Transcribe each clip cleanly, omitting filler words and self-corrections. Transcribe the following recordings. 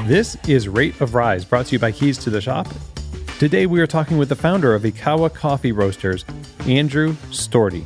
This is Rate of Rise, brought to you by Keys to the Shop. Today we are talking with the founder of IKAWA Coffee Roasters, Andrew Stordy.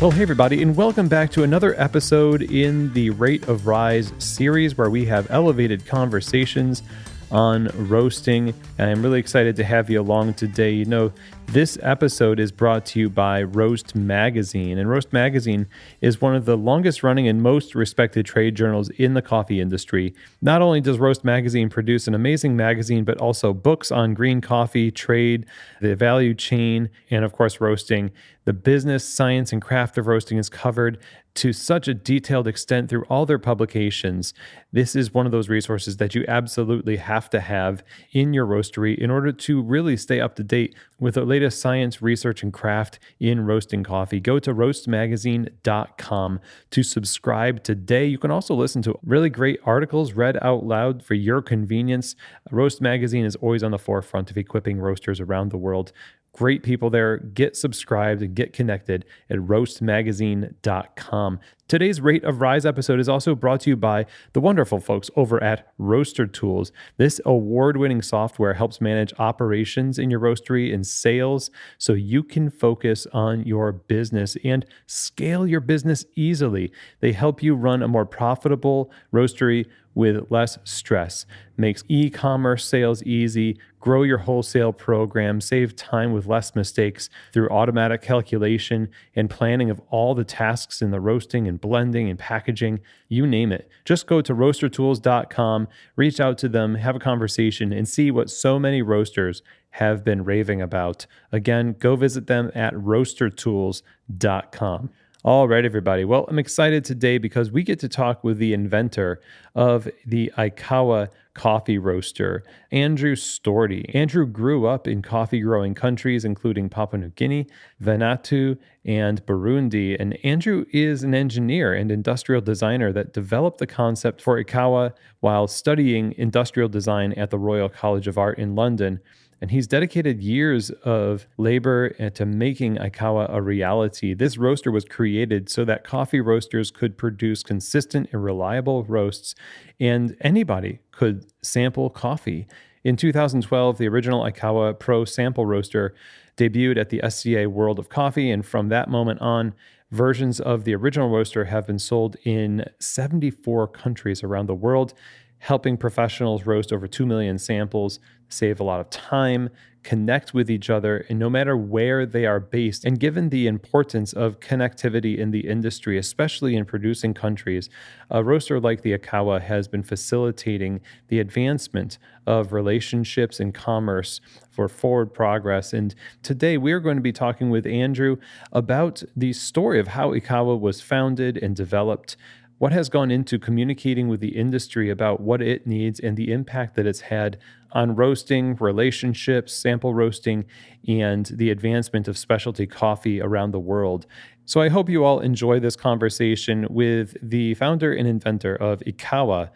Well, hey everybody, and welcome back to another episode in the Rate of Rise series where we have elevated conversations on roasting, and I'm really excited to have you along today. You know, this episode is brought to you by Roast Magazine, and Roast Magazine is one of the longest running and most respected trade journals in the coffee industry. Not only does Roast Magazine produce an amazing magazine, but also books on green coffee, trade, the value chain, and of course roasting. The business, science, and craft of roasting is covered to such a detailed extent through all their publications. This is one of those resources that you absolutely have to have in your roastery in order to really stay up to date with the latest science, research, and craft in roasting coffee. Go to roastmagazine.com to subscribe today. You can also listen to really great articles read out loud for your convenience. Roast Magazine is always on the forefront of equipping roasters around the world. Great people there. Get subscribed and get connected at roastmagazine.com. Today's Rate of Rise episode is also brought to you by the wonderful folks over at Roaster Tools. This award-winning software helps manage operations in your roastery and sales so you can focus on your business and scale your business easily. They help you run a more profitable roastery with less stress, makes e-commerce sales easy, grow your wholesale program, save time with less mistakes through automatic calculation and planning of all the tasks in the roasting and blending and packaging, you name it. Just go to roastertools.com, reach out to them, have a conversation, and see what so many roasters have been raving about. Again, go visit them at roastertools.com. All right, everybody. Well, I'm excited today because we get to talk with the inventor of the IKAWA coffee roaster, Andrew Stordy. Andrew grew up in coffee-growing countries, including Papua New Guinea, Vanuatu, and Burundi. And Andrew is an engineer and industrial designer that developed the concept for IKAWA while studying industrial design at the Royal College of Art in London. And he's dedicated years of labor to making IKAWA a reality. This roaster was created so that coffee roasters could produce consistent and reliable roasts, and anybody could sample coffee. In 2012, the original IKAWA Pro Sample Roaster debuted at the SCA World of Coffee, and from that moment on, versions of the original roaster have been sold in 74 countries around the world, helping professionals roast over 2 million samples, save a lot of time, connect with each other, and no matter where they are based. And given the importance of connectivity in the industry, especially in producing countries, a roaster like the IKAWA has been facilitating the advancement of relationships and commerce for forward progress. And today we are going to be talking with Andrew about the story of how IKAWA was founded and developed, what has gone into communicating with the industry about what it needs and the impact that it's had on roasting, relationships, sample roasting, and the advancement of specialty coffee around the world. So I hope you all enjoy this conversation with the founder and inventor of IKAWA,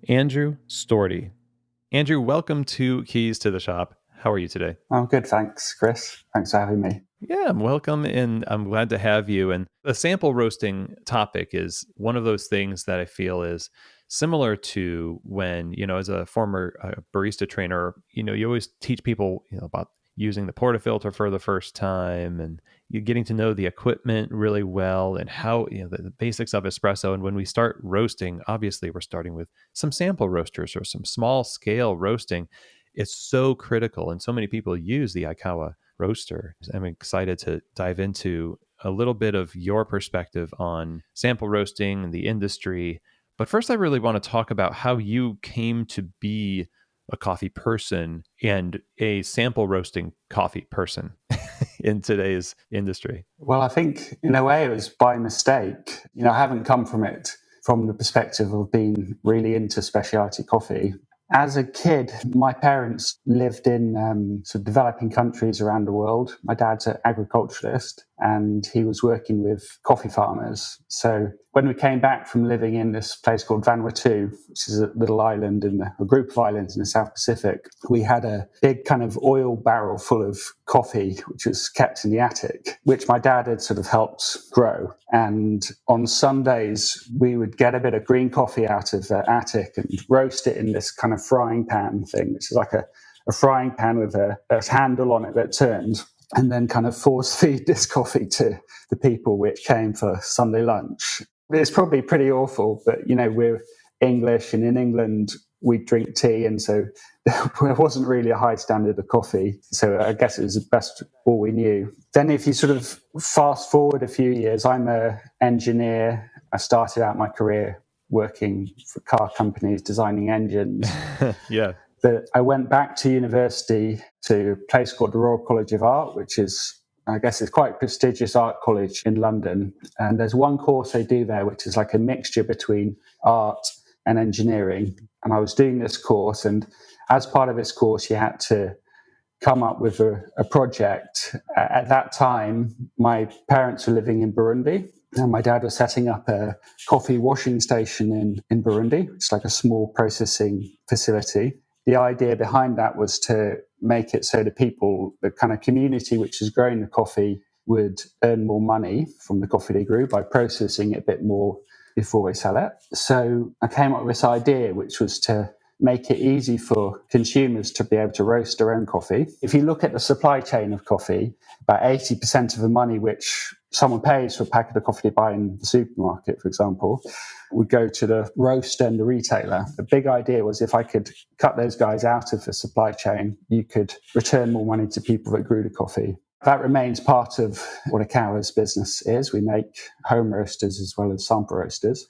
Andrew Stordy. Andrew, welcome to Keys to the Shop. How are you today? I'm good, thanks, Chris. Thanks for having me. Yeah, welcome, and I'm glad to have you. And the sample roasting topic is one of those things that I feel is similar to when, as a former barista trainer, you always teach people, about using the portafilter for the first time, and you getting to know the equipment really well and how, the basics of espresso. And when we start roasting, obviously we're starting with some sample roasters or some small scale roasting. It's so critical, and so many people use the IKAWA roaster. I'm excited to dive into a little bit of your perspective on sample roasting and the industry. But first, I really want to talk about how you came to be a coffee person and a sample roasting coffee person in today's industry. Well, I think in a way it was by mistake. I haven't come from it from the perspective of being really into specialty coffee. As a kid, my parents lived in sort of developing countries around the world. My dad's an agriculturalist, and he was working with coffee farmers. So when we came back from living in this place called Vanuatu, which is a little island a group of islands in the South Pacific, we had a big kind of oil barrel full of coffee, which was kept in the attic, which my dad had sort of helped grow. And on Sundays, we would get a bit of green coffee out of the attic and roast it in this kind of frying pan thing, which is like a frying pan with a handle on it that turned, and then kind of force feed this coffee to the people which came for Sunday lunch. It's probably pretty awful, but, we're English, and in England, we drink tea, and so there wasn't really a high standard of coffee. So I guess it was the best all we knew. Then if you sort of fast forward a few years, I'm an engineer. I started out my career working for car companies, designing engines. Yeah. But I went back to university to a place called the Royal College of Art, which is, I guess, it's quite a prestigious art college in London. And there's one course they do there, which is like a mixture between art and engineering. And I was doing this course, and as part of this course, you had to come up with a project. At that time, my parents were living in Burundi, and my dad was setting up a coffee washing station in Burundi. It's like a small processing facility. The idea behind that was to make it so the kind of community which is growing the coffee would earn more money from the coffee they grew by processing it a bit more before they sell it. So I came up with this idea, which was to make it easy for consumers to be able to roast their own coffee. If you look at the supply chain of coffee, about 80% of the money which someone pays for a packet of coffee they buy in the supermarket, for example, would go to the roaster and the retailer. The big idea was if I could cut those guys out of the supply chain, you could return more money to people that grew the coffee. That remains part of what IKAWA's business is. We make home roasters as well as sample roasters.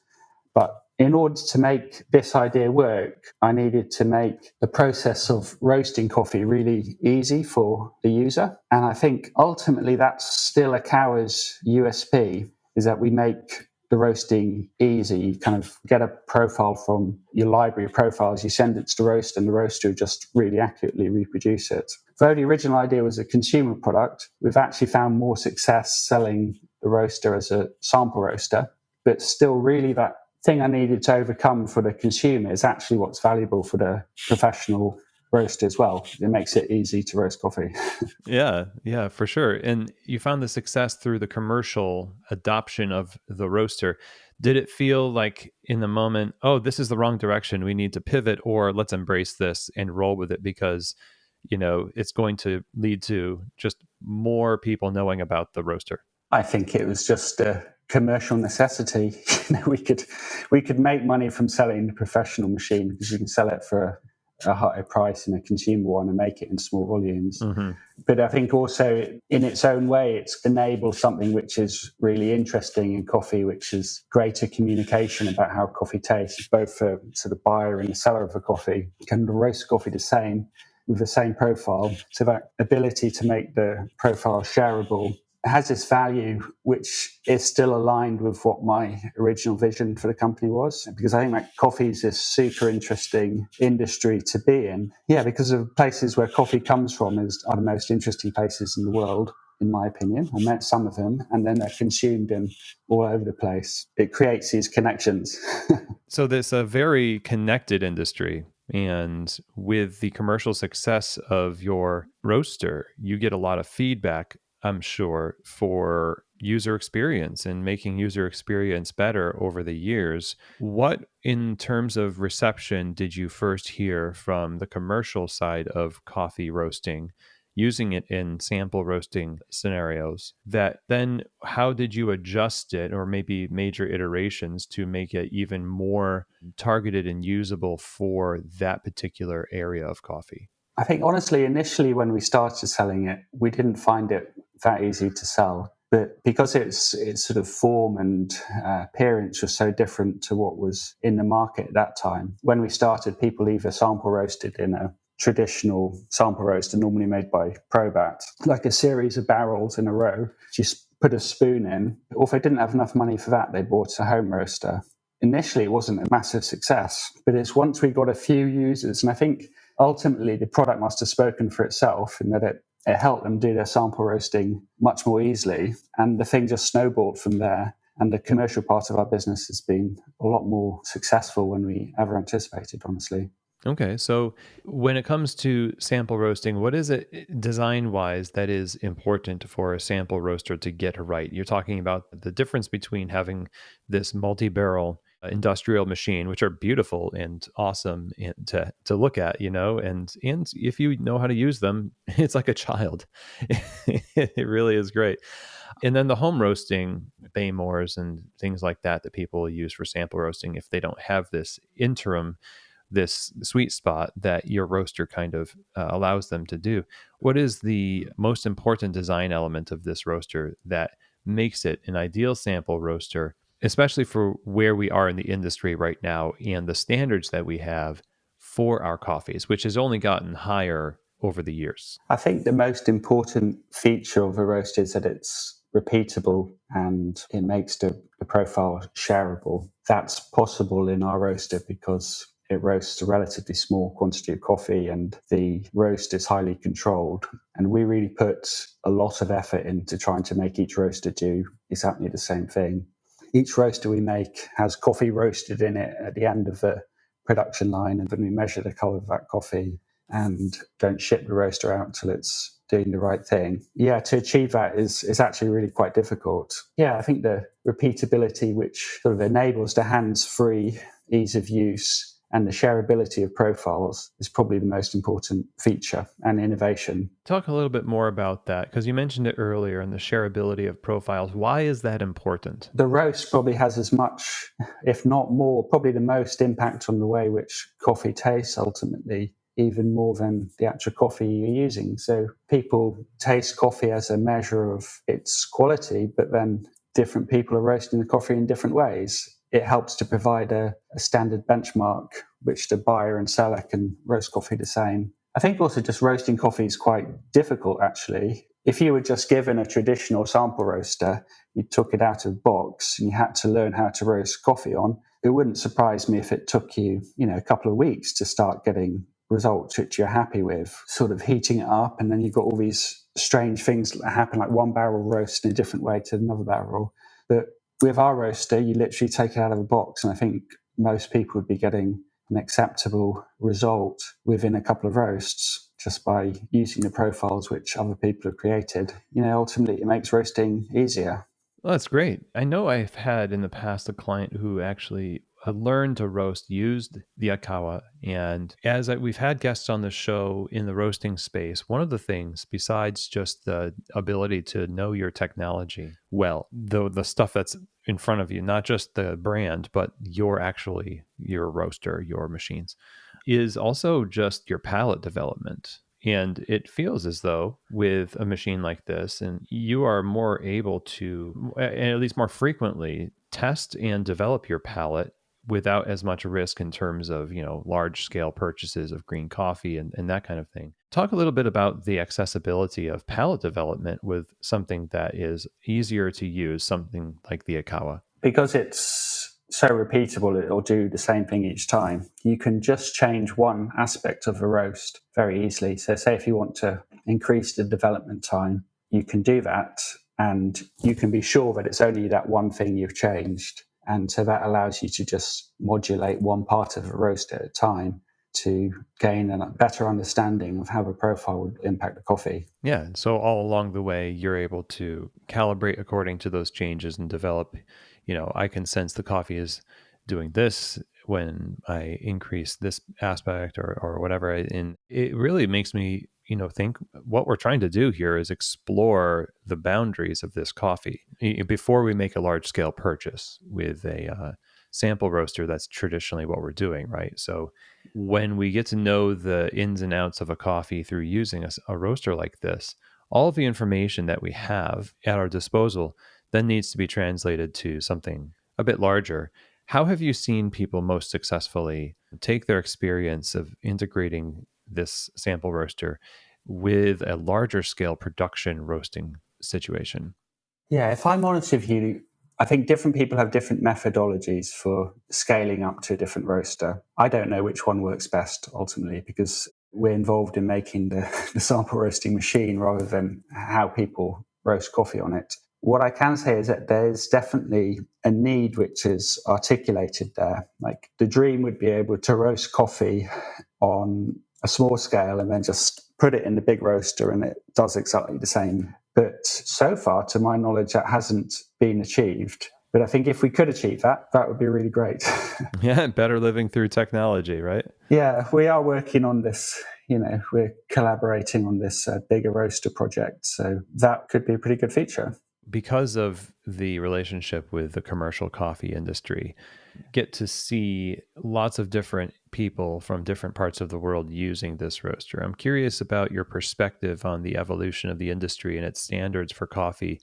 But in order to make this idea work, I needed to make the process of roasting coffee really easy for the user. And I think ultimately that's still IKAWA's USP, is that we make the roasting easy. You kind of get a profile from your library of profiles, you send it to the roaster, and the roaster will just really accurately reproduce it. Though the original idea was a consumer product, we've actually found more success selling the roaster as a sample roaster, but still really that thing I needed to overcome for the consumer is actually what's valuable for the professional roaster as well. It makes it easy to roast coffee. Yeah, for sure. And you found the success through the commercial adoption of the roaster. Did it feel like in the moment, oh, this is the wrong direction, we need to pivot, or let's embrace this and roll with it because, it's going to lead to just more people knowing about the roaster? I think it was just a commercial necessity. We could make money from selling the professional machine because you can sell it for a higher price than a consumer one and make it in small volumes. Mm-hmm. But I think also in its own way, it's enabled something which is really interesting in coffee, which is greater communication about how coffee tastes, both for sort of buyer and the seller of a coffee. Can roast coffee the same with the same profile? So that ability to make the profile shareable has this value which is still aligned with what my original vision for the company was, because I think that coffee is this super interesting industry to be in. Yeah, because of places where coffee comes from are the most interesting places in the world, in my opinion. I met some of them, and then they're consumed in all over the place. It creates these connections. So there's a very connected industry. And with the commercial success of your roaster, you get a lot of feedback, I'm sure, for user experience and making user experience better over the years. What, in terms of reception, did you first hear from the commercial side of coffee roasting, using it in sample roasting scenarios? That then, how did you adjust it, or maybe major iterations, to make it even more targeted and usable for that particular area of coffee? I think, honestly, initially when we started selling it, we didn't find it that easy to sell. But because its sort of form and appearance was so different to what was in the market at that time, when we started, people either sample roasted in a traditional sample roaster, normally made by Probat, like a series of barrels in a row. Just put a spoon in. Or if they didn't have enough money for that, they bought a home roaster. Initially, it wasn't a massive success, but it's once we got a few users, and I think ultimately the product must have spoken for itself in that it helped them do their sample roasting much more easily. And the thing just snowballed from there. And the commercial part of our business has been a lot more successful than we ever anticipated, honestly. Okay, so when it comes to sample roasting, what is it design-wise that is important for a sample roaster to get right? You're talking about the difference between having this multi-barrel industrial machine, which are beautiful and awesome and to look at, and if you know how to use them, it's like a child. It really is great. And then the home roasting, Baymores and things like that people use for sample roasting, if they don't have this sweet spot that your roaster kind of allows them to do. What is the most important design element of this roaster that makes it an ideal sample roaster, especially for where we are in the industry right now and the standards that we have for our coffees, which has only gotten higher over the years? I think the most important feature of a roaster is that it's repeatable and it makes the profile shareable. That's possible in our roaster because it roasts a relatively small quantity of coffee and the roast is highly controlled. And we really put a lot of effort into trying to make each roaster do exactly the same thing. Each roaster we make has coffee roasted in it at the end of the production line, and then we measure the color of that coffee and don't ship the roaster out until it's doing the right thing. Yeah, to achieve that is actually really quite difficult. Yeah, I think the repeatability, which sort of enables the hands-free ease of use and the shareability of profiles, is probably the most important feature and innovation. Talk a little bit more about that, because you mentioned it earlier, and the shareability of profiles. Why is that important? The roast probably has as much, if not more, probably the most impact on the way which coffee tastes ultimately, even more than the actual coffee you're using. So people taste coffee as a measure of its quality, but then different people are roasting the coffee in different ways. It helps to provide a standard benchmark which the buyer and seller can roast coffee the same. I think also just roasting coffee is quite difficult, actually. If you were just given a traditional sample roaster, you took it out of the box and you had to learn how to roast coffee on, it wouldn't surprise me if it took you, a couple of weeks to start getting results which you're happy with, sort of heating it up, and then you've got all these strange things that happen, like one barrel roast in a different way to another barrel. But with our roaster, you literally take it out of a box, and I think most people would be getting an acceptable result within a couple of roasts just by using the profiles which other people have created. Ultimately, it makes roasting easier. Well, that's great. I know I've had in the past a client who actually learned to roast, used the IKAWA. And we've had guests on the show in the roasting space, one of the things, besides just the ability to know your technology well, the stuff that's in front of you, not just the brand, but your roaster, your machines, is also just your palate development. And it feels as though with a machine like this, and you are more able to, at least more frequently, test and develop your palate without as much risk in terms of, large scale purchases of green coffee and that kind of thing. Talk a little bit about the accessibility of palate development with something that is easier to use, something like the IKAWA. Because it's so repeatable, it'll do the same thing each time. You can just change one aspect of a roast very easily. So say if you want to increase the development time, you can do that, and you can be sure that it's only that one thing you've changed. And so that allows you to just modulate one part of a roast at a time to gain a better understanding of how the profile would impact the coffee. Yeah. So all along the way, you're able to calibrate according to those changes and develop, I can sense the coffee is doing this when I increase this aspect or whatever. And it really makes me, think what we're trying to do here is explore the boundaries of this coffee before we make a large scale purchase with a sample roaster. That's traditionally what we're doing, right? So when we get to know the ins and outs of a coffee through using a roaster like this, all of the information that we have at our disposal then needs to be translated to something a bit larger. How have you seen people most successfully take their experience of integrating this sample roaster with a larger scale production roasting situation? Yeah, if I'm honest with you, I think different people have different methodologies for scaling up to a different roaster. I don't know which one works best ultimately, because we're involved in making the sample roasting machine rather than how people roast coffee on it. What I can say is that there's definitely a need which is articulated there. Like the dream would be able to roast coffee on a small scale and then just put it in the big roaster and it does exactly the same. But so far, to my knowledge, that hasn't been achieved. But I think if we could achieve that, that would be really great. Yeah, better living through technology, right? Yeah, we are working on this. We're collaborating on this bigger roaster project. So that could be a pretty good feature. Because of the relationship with the commercial coffee industry, get to see lots of different people from different parts of the world using this roaster. I'm curious about your perspective on the evolution of the industry and its standards for coffee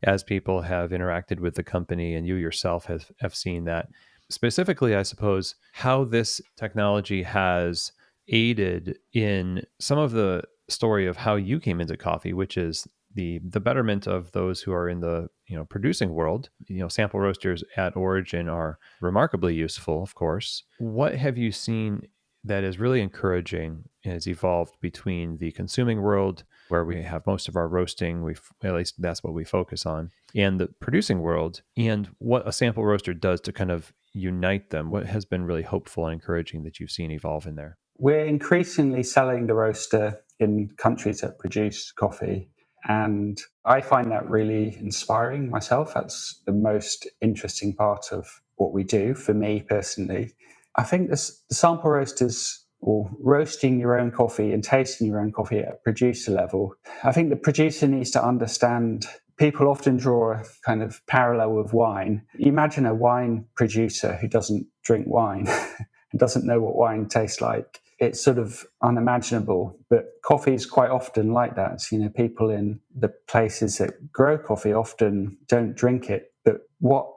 as people have interacted with the company and you yourself have seen that. Specifically, I suppose, how this technology has aided in some of the story of how you came into coffee, which is the betterment of those who are in the producing world. Sample roasters at origin are remarkably useful, of course. What have you seen that is really encouraging and has evolved between the consuming world, where we have most of our roasting, at least that's what we focus on, and the producing world, and what a sample roaster does to kind of unite them? What has been really hopeful and encouraging that you've seen evolve in there? We're increasingly selling the roaster in countries that produce coffee. And I find that really inspiring myself. That's the most interesting part of what we do for me personally. I think the sample roasters, or roasting your own coffee and tasting your own coffee at a producer level, I think the producer needs to understand. People often draw a kind of parallel with wine. Imagine a wine producer who doesn't drink wine and doesn't know what wine tastes like. It's sort of unimaginable, but coffee is quite often like that. People in the places that grow coffee often don't drink it. But what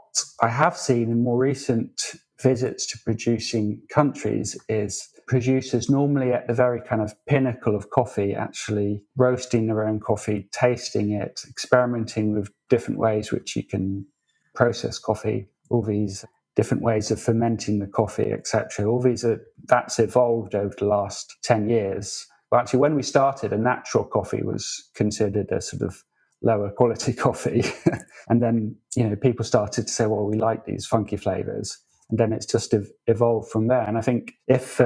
I have seen in more recent visits to producing countries is producers normally at the very kind of pinnacle of coffee, actually roasting their own coffee, tasting it, experimenting with different ways which you can process coffee, all these different ways of fermenting the coffee, etc. All these that's evolved over the last 10 years. Well, actually, when we started, a natural coffee was considered a sort of lower quality coffee. And then, people started to say, well, we like these funky flavors. And then it's just evolved from there. And I think if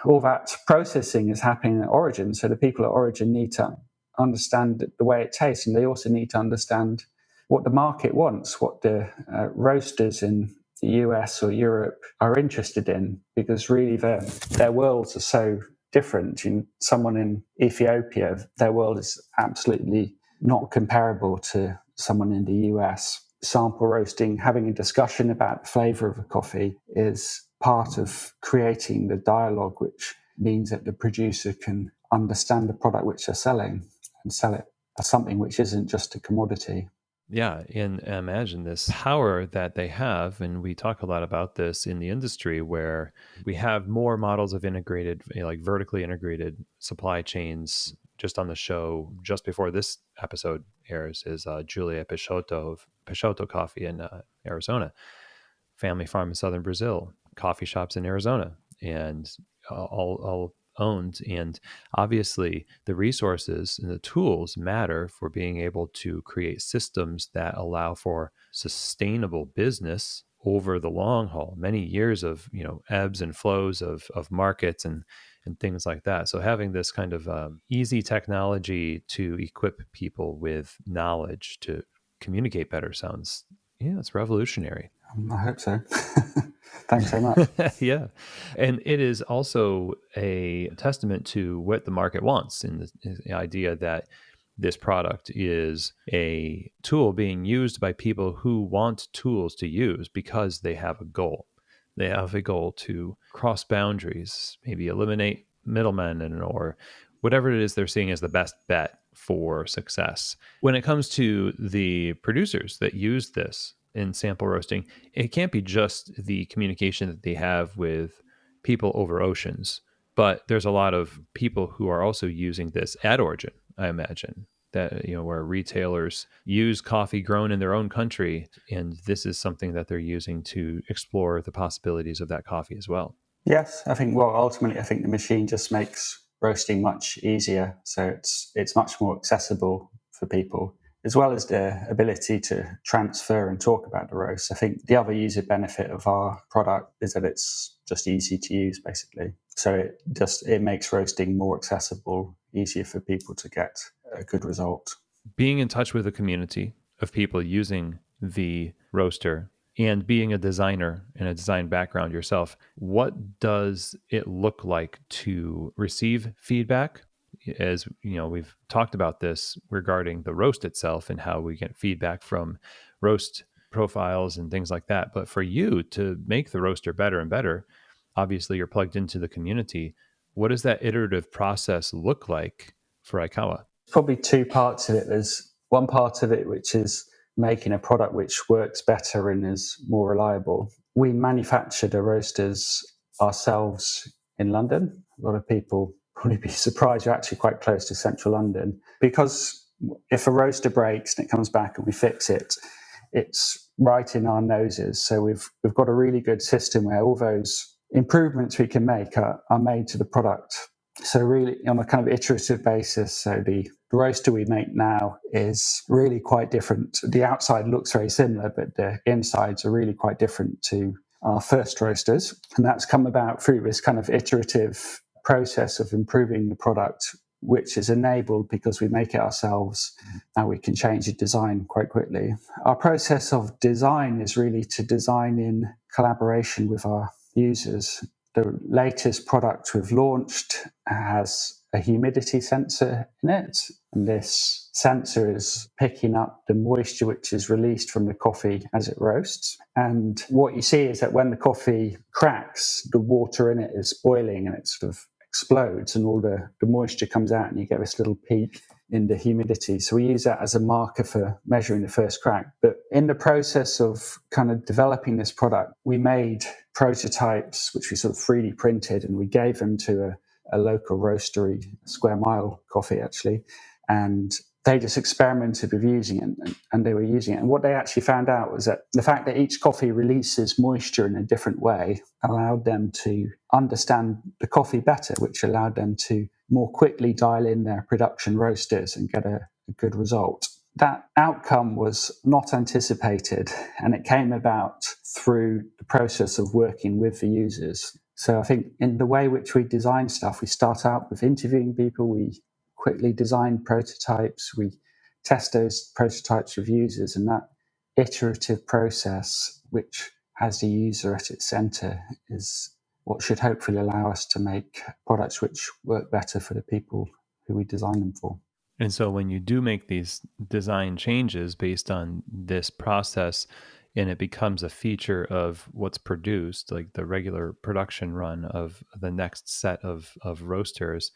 all that processing is happening at origin, so the people at origin need to understand the way it tastes, and they also need to understand what the market wants, what the roasters in the US or Europe are interested in, because really their worlds are so different. Someone in Ethiopia, their world is absolutely not comparable to someone in the US. Sample roasting, having a discussion about the flavor of a coffee, is part of creating the dialogue, which means that the producer can understand the product which they're selling and sell it as something which isn't just a commodity. Yeah, and imagine this power that they have. And we talk a lot about this in the industry, where we have more models of integrated, like vertically integrated supply chains. Just on the show, just before this episode airs, is Julia Peixoto of Peixoto Coffee in Arizona, family farm in southern Brazil, coffee shops in Arizona, and all owned. And obviously, the resources and the tools matter for being able to create systems that allow for sustainable business over the long haul, many years of ebbs and flows of markets and things like that. So having this kind of easy technology to equip people with knowledge to communicate better sounds, it's revolutionary. I hope so. Thanks so much. Yeah. And it is also a testament to what the market wants, and the idea that this product is a tool being used by people who want tools to use because they have a goal. They have a goal to cross boundaries, maybe eliminate middlemen, or whatever it is they're seeing as the best bet for success. When it comes to the producers that use this in sample roasting, it can't be just the communication that they have with people over oceans, but there's a lot of people who are also using this at origin, I imagine, that where retailers use coffee grown in their own country, and this is something that they're using to explore the possibilities of that coffee as well. Yes, I think, ultimately, I think the machine just makes roasting much easier. So it's much more accessible for people, as well as the ability to transfer and talk about the roast. I think the other user benefit of our product is that it's just easy to use, basically. So it makes roasting more accessible, easier for people to get a good result. Being in touch with a community of people using the roaster and being a designer and a design background yourself, what does it look like to receive feedback? As you know, we've talked about this regarding the roast itself and how we get feedback from roast profiles and things like that. But for you to make the roaster better and better, obviously you're plugged into the community. What does that iterative process look like for IKAWA? Probably two parts of it. There's one part of it which is making a product which works better and is more reliable. We manufacture the roasters ourselves in London. A lot of people probably be surprised. You're actually quite close to central London, because if a roaster breaks and it comes back and we fix it, it's right in our noses. So we've got a really good system where all those improvements we can make are made to the product. So really on a kind of iterative basis. So the roaster we make now is really quite different. The outside looks very similar, but the insides are really quite different to our first roasters. And that's come about through this kind of iterative process of improving the product, which is enabled because we make it ourselves and we can change the design quite quickly. Our process of design is really to design in collaboration with our users. The latest product we've launched has a humidity sensor in it, and this sensor is picking up the moisture which is released from the coffee as it roasts. And what you see is that when the coffee cracks, the water in it is boiling and it sort of explodes, and all the moisture comes out, and you get this little peak in the humidity. So we use that as a marker for measuring the first crack. But in the process of kind of developing this product, we made prototypes which we sort of 3D printed, and we gave them to a local roastery, Square Mile Coffee actually, and they just experimented with using it, and they were using it. And what they actually found out was that the fact that each coffee releases moisture in a different way allowed them to understand the coffee better, which allowed them to more quickly dial in their production roasters and get a good result. That outcome was not anticipated, and it came about through the process of working with the users. So I think in the way which we design stuff, we start out with interviewing people, we quickly design prototypes, we test those prototypes with users, and that iterative process, which has the user at its center, is what should hopefully allow us to make products which work better for the people who we design them for. And so when you do make these design changes based on this process, and it becomes a feature of what's produced, like the regular production run of the next set of roasters,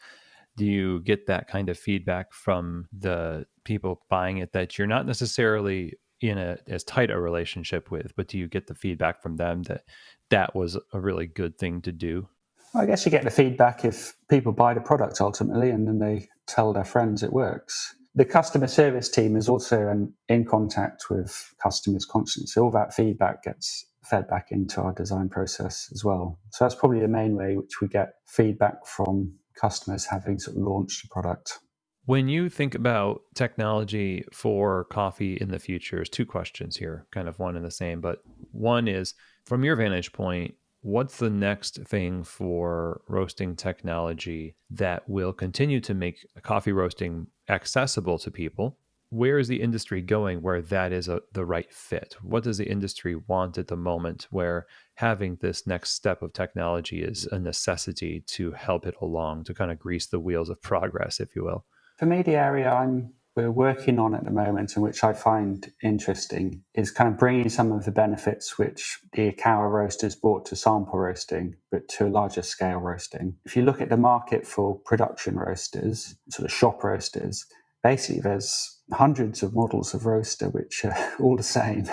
do you get that kind of feedback from the people buying it that you're not necessarily in as tight a relationship with, but do you get the feedback from them that that was a really good thing to do? Well, I guess you get the feedback if people buy the product ultimately, and then they tell their friends it works. The customer service team is also in contact with customers constantly. So all that feedback gets fed back into our design process as well. So that's probably the main way which we get feedback from customers having sort of launched the product. When you think about technology for coffee in the future, there's two questions here, kind of one and the same. But one is, from your vantage point, what's the next thing for roasting technology that will continue to make coffee roasting accessible to people? Where is the industry going where that is the right fit? What does the industry want at the moment where having this next step of technology is a necessity to help it along, to kind of grease the wheels of progress, if you will? For me, the area we're working on at the moment, and which I find interesting, is kind of bringing some of the benefits which the IKAWA roasters brought to sample roasting, but to a larger scale roasting. If you look at the market for production roasters, sort of shop roasters, basically there's hundreds of models of roaster which are all the same.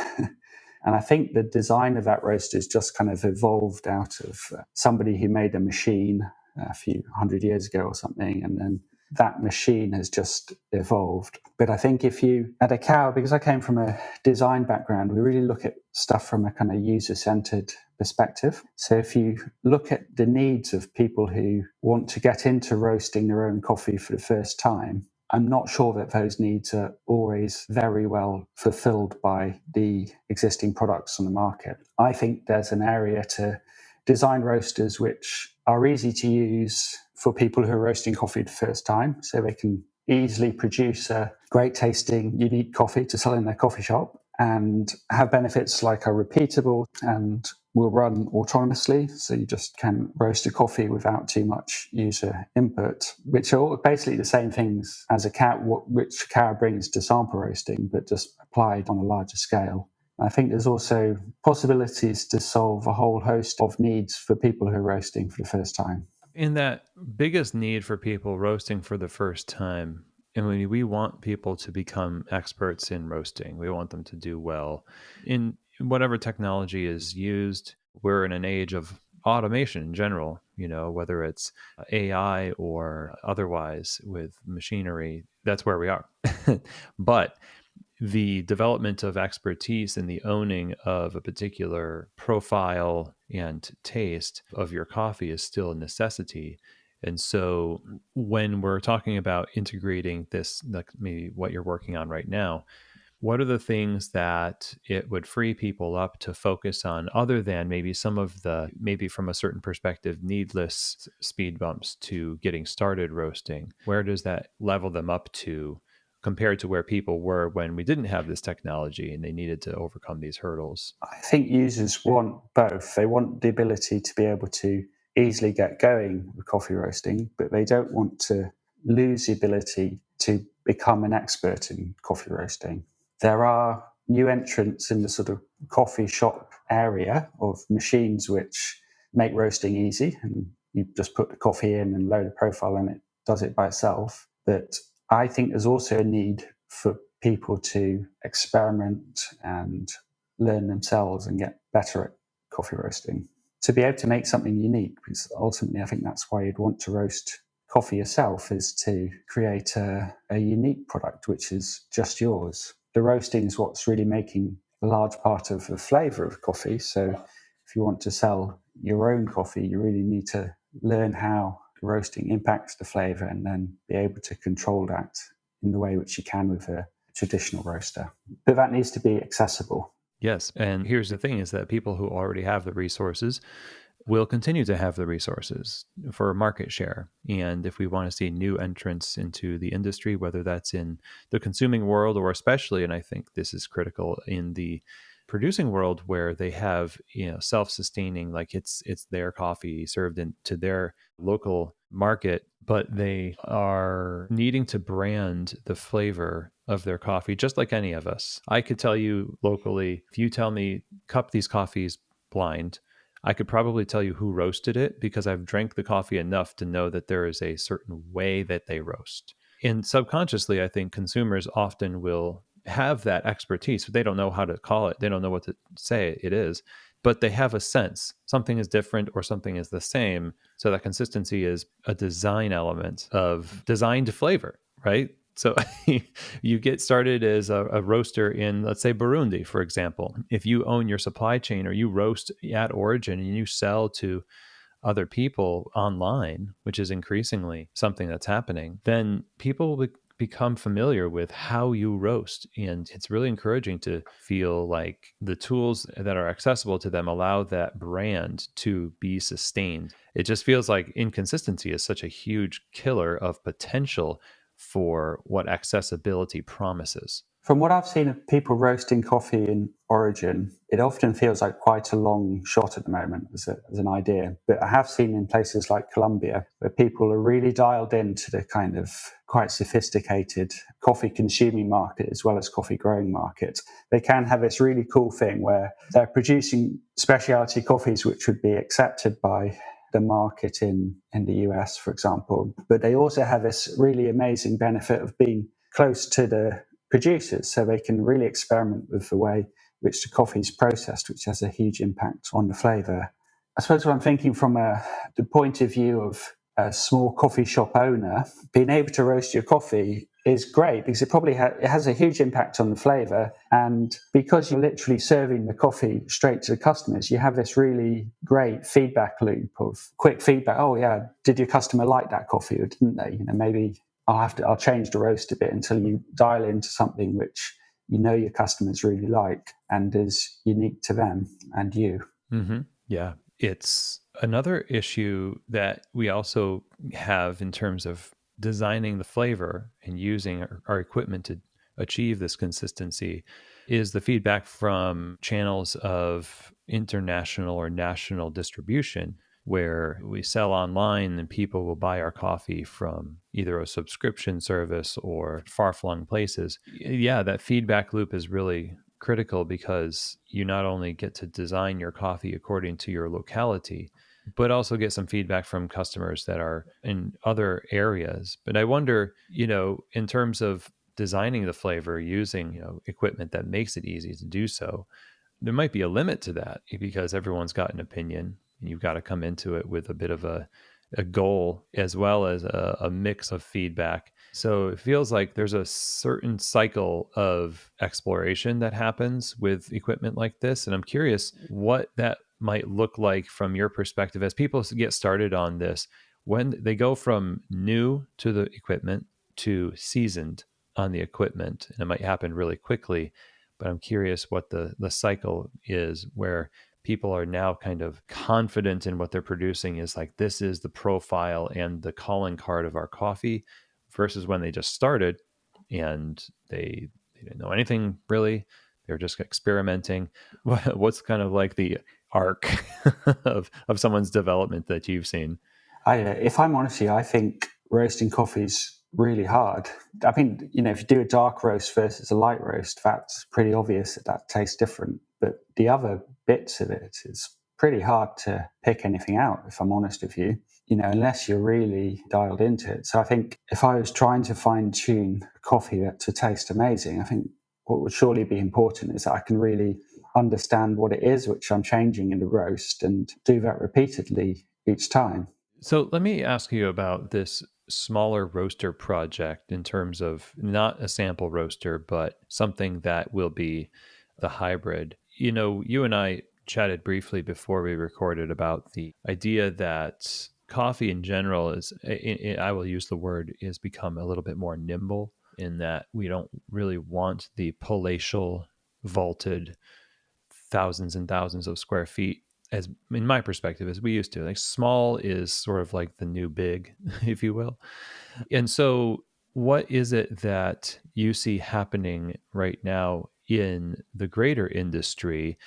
And I think the design of that roaster is just kind of evolved out of somebody who made a machine a few hundred years ago or something, and then that machine has just evolved. But I think if you, at IKAWA, because I came from a design background, we really look at stuff from a kind of user-centered perspective. So if you look at the needs of people who want to get into roasting their own coffee for the first time, I'm not sure that those needs are always very well fulfilled by the existing products on the market. I think there's an area to design roasters which are easy to use for people who are roasting coffee the first time, so they can easily produce a great tasting, unique coffee to sell in their coffee shop and have benefits like are repeatable and will run autonomously. So you just can roast a coffee without too much user input, which are all basically the same things as which IKAWA brings to sample roasting, but just applied on a larger scale. I think there's also possibilities to solve a whole host of needs for people who are roasting for the first time. In that biggest need for people roasting for the first time, and we want people to become experts in roasting. We want them to do well in whatever technology is used. We're in an age of automation in general, whether it's AI or otherwise with machinery. That's where we are. But the development of expertise and the owning of a particular profile and taste of your coffee is still a necessity. And so when we're talking about integrating this, like maybe what you're working on right now, what are the things that it would free people up to focus on other than maybe some of the, maybe from a certain perspective, needless speed bumps to getting started roasting? Where does that level them up to compared to where people were when we didn't have this technology and they needed to overcome these hurdles? I think users want both. They want the ability to be able to easily get going with coffee roasting, but they don't want to lose the ability to become an expert in coffee roasting. There are new entrants in the sort of coffee shop area of machines which make roasting easy, and you just put the coffee in and load a profile and it does it by itself. But I think there's also a need for people to experiment and learn themselves and get better at coffee roasting to be able to make something unique, because ultimately I think that's why you'd want to roast coffee yourself, is to create a unique product which is just yours. The roasting is what's really making a large part of the flavor of coffee. So if you want to sell your own coffee, you really need to learn how roasting impacts the flavor and then be able to control that in the way which you can with a traditional roaster. But that needs to be accessible. Yes. And here's the thing is that people who already have the resources will continue to have the resources for market share. And if we want to see new entrants into the industry, whether that's in the consuming world or especially, and I think this is critical, in the producing world where they have, self-sustaining, like it's their coffee served into their local market, but they are needing to brand the flavor of their coffee just like any of us. I could tell you locally, if you tell me cup these coffees blind, I could probably tell you who roasted it because I've drank the coffee enough to know that there is a certain way that they roast. And subconsciously, I think consumers often will have that expertise, but they don't know how to call it. They don't know what to say it is, but they have a sense something is different or something is the same. So that consistency is a design element of design to flavor, right? So you get started as a roaster in, let's say, Burundi, for example. If you own your supply chain or you roast at origin and you sell to other people online, which is increasingly something that's happening, then people will become familiar with how you roast. And it's really encouraging to feel like the tools that are accessible to them allow that brand to be sustained. It just feels like inconsistency is such a huge killer of potential for what accessibility promises. From what I've seen of people roasting coffee in origin, it often feels like quite a long shot at the moment as an idea. But I have seen in places like Colombia where people are really dialed into the kind of quite sophisticated coffee consuming market as well as coffee growing market. They can have this really cool thing where they're producing specialty coffees which would be accepted by the market in the US, for example. But they also have this really amazing benefit of being close to the producers, so they can really experiment with the way which the coffee is processed, which has a huge impact on the flavour. I suppose what I'm thinking from the point of view of a small coffee shop owner, being able to roast your coffee is great because it probably it has a huge impact on the flavour. And because you're literally serving the coffee straight to the customers, you have this really great feedback loop of quick feedback. Oh yeah, did your customer like that coffee or didn't they? Maybe I'll change the roast a bit until you dial into something which your customers really like and is unique to them and you. Mm-hmm. Yeah. It's another issue that we also have in terms of designing the flavor and using our equipment to achieve this consistency is the feedback from channels of international or national distribution where we sell online and people will buy our coffee from either a subscription service or far-flung places. Yeah, that feedback loop is really critical because you not only get to design your coffee according to your locality, but also get some feedback from customers that are in other areas. But I wonder, in terms of designing the flavor using, equipment that makes it easy to do so, there might be a limit to that because everyone's got an opinion and you've got to come into it with a bit of a goal as well as a mix of feedback. So it feels like there's a certain cycle of exploration that happens with equipment like this. And I'm curious what that might look like from your perspective as people get started on this, when they go from new to the equipment to seasoned on the equipment. And it might happen really quickly, but I'm curious what the cycle is where people are now kind of confident in what they're producing is like, this is the profile and the calling card of our coffee, versus when they just started and they didn't know anything really. They're just experimenting. What's kind of like the arc of someone's development that you've seen? If I'm honest with you, I think roasting coffee is really hard. I mean, if you do a dark roast versus a light roast, that's pretty obvious that tastes different. But the other bits of it is pretty hard to pick anything out, if I'm honest with you, unless you're really dialed into it. So I think if I was trying to fine tune coffee to taste amazing, I think what would surely be important is that I can really understand what it is which I'm changing in the roast and do that repeatedly each time. So let me ask you about this smaller roaster project in terms of not a sample roaster, but something that will be the hybrid. You and I chatted briefly before we recorded about the idea that coffee in general I will use the word, is become a little bit more nimble in that we don't really want the palatial vaulted thousands and thousands of square feet, as in my perspective, as we used to. Like small is sort of like the new big, if you will. And so what is it that you see happening right now in the greater industry,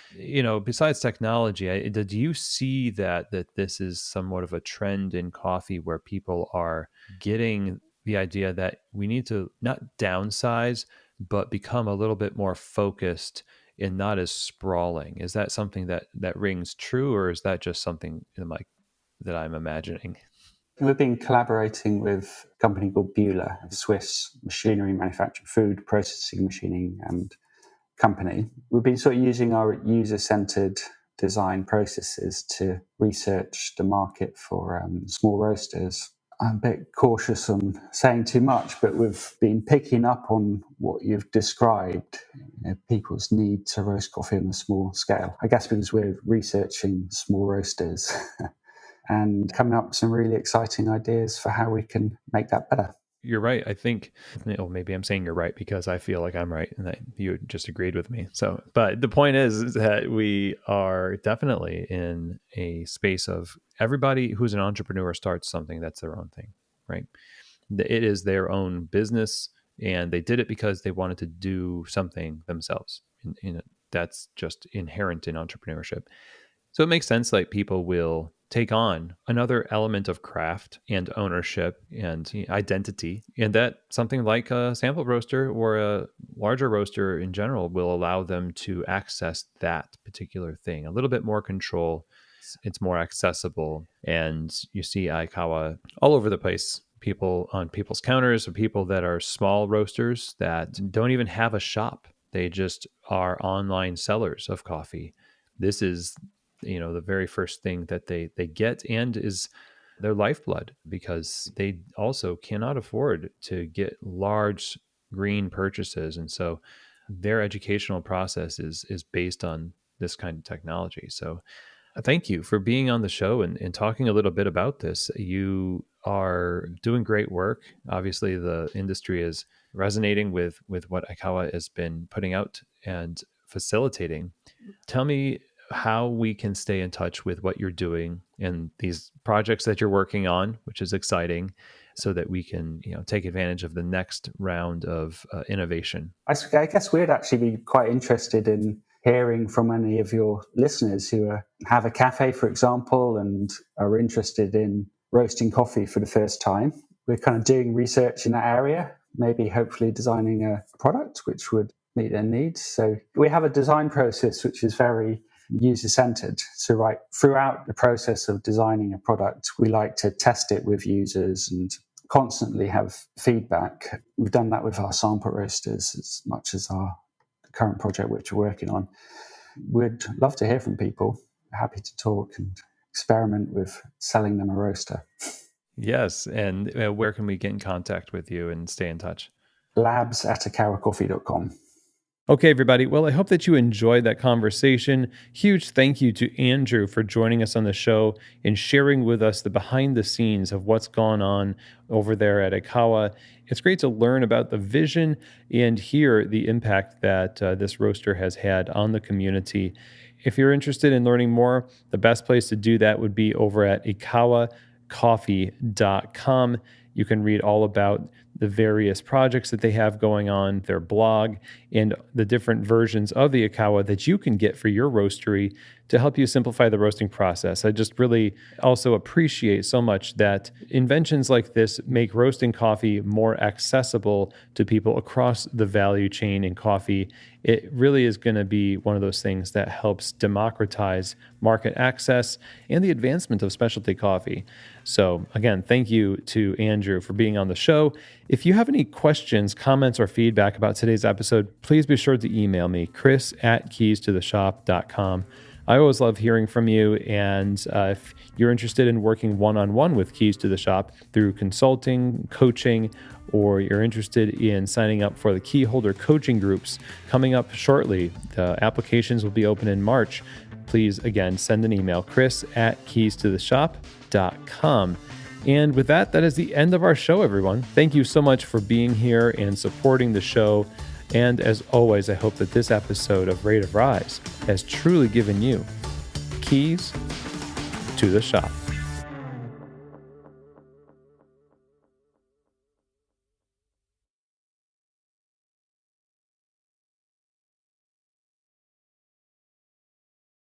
besides technology? Do you see that this is somewhat of a trend in coffee where people are getting the idea that we need to not downsize, but become a little bit more focused and not as sprawling? Is that something that rings true, or is that just something that I'm imagining? We've been collaborating with a company called Beulah, a Swiss machinery manufacturer, food processing machining and company. We've been sort of using our user-centered design processes to research the market for small roasters. I'm a bit cautious on saying too much, but we've been picking up on what you've described, people's need to roast coffee on a small scale. I guess because we're researching small roasters and coming up with some really exciting ideas for how we can make that better. You're right. I think, maybe I'm saying you're right because I feel like I'm right and that you just agreed with me. So, but the point is that we are definitely in a space of everybody who's an entrepreneur starts something that's their own thing, right? It is their own business and they did it because they wanted to do something themselves. That's just inherent in entrepreneurship. So it makes sense like people will take on another element of craft and ownership and identity, and that something like a sample roaster or a larger roaster in general will allow them to access that particular thing. A little bit more control. It's more accessible. And you see IKAWA all over the place. People on people's counters, or people that are small roasters that don't even have a shop. They just are online sellers of coffee. This is the very first thing that they get, and is their lifeblood, because they also cannot afford to get large green purchases. And so their educational process is based on this kind of technology. So thank you for being on the show and talking a little bit about this. You are doing great work. Obviously, the industry is resonating with what IKAWA has been putting out and facilitating. Tell me how we can stay in touch with what you're doing and these projects that you're working on, which is exciting, so that we can take advantage of the next round of innovation. I guess we'd actually be quite interested in hearing from any of your listeners who have a cafe, for example, and are interested in roasting coffee for the first time. We're kind of doing research in that area, maybe hopefully designing a product which would meet their needs. So we have a design process which is very user-centered. So right throughout the process of designing a product, we like to test it with users and constantly have feedback. We've done that with our sample roasters as much as our current project which we're working on. We'd love to hear from people. Happy to talk and experiment with selling them a roaster. Yes. And where can we get in contact with you and stay in touch? labs@ikawacoffee.com. Okay, everybody. Well, I hope that you enjoyed that conversation. Huge thank you to Andrew for joining us on the show and sharing with us the behind the scenes of what's gone on over there at IKAWA. It's great to learn about the vision and hear the impact that this roaster has had on the community. If you're interested in learning more, the best place to do that would be over at IKAWAcoffee.com. You can read all about the various projects that they have going on, their blog, and the different versions of the IKAWA that you can get for your roastery to help you simplify the roasting process. I just really also appreciate so much that inventions like this make roasting coffee more accessible to people across the value chain in coffee. It really is going to be one of those things that helps democratize market access and the advancement of specialty coffee. So again, thank you to Andrew for being on the show. If you have any questions, comments, or feedback about today's episode, please be sure to email me, chris@keystotheshop.com. I always love hearing from you, and if you're interested in working one-on-one with Keys to the Shop through consulting, coaching, or you're interested in signing up for the key holder coaching groups coming up shortly, the applications will be open in March. Please, again, send an email, chris@keystotheshop.com. And with that, that is the end of our show, everyone. Thank you so much for being here and supporting the show. And as always, I hope that this episode of Rate of Rise has truly given you keys to the shop.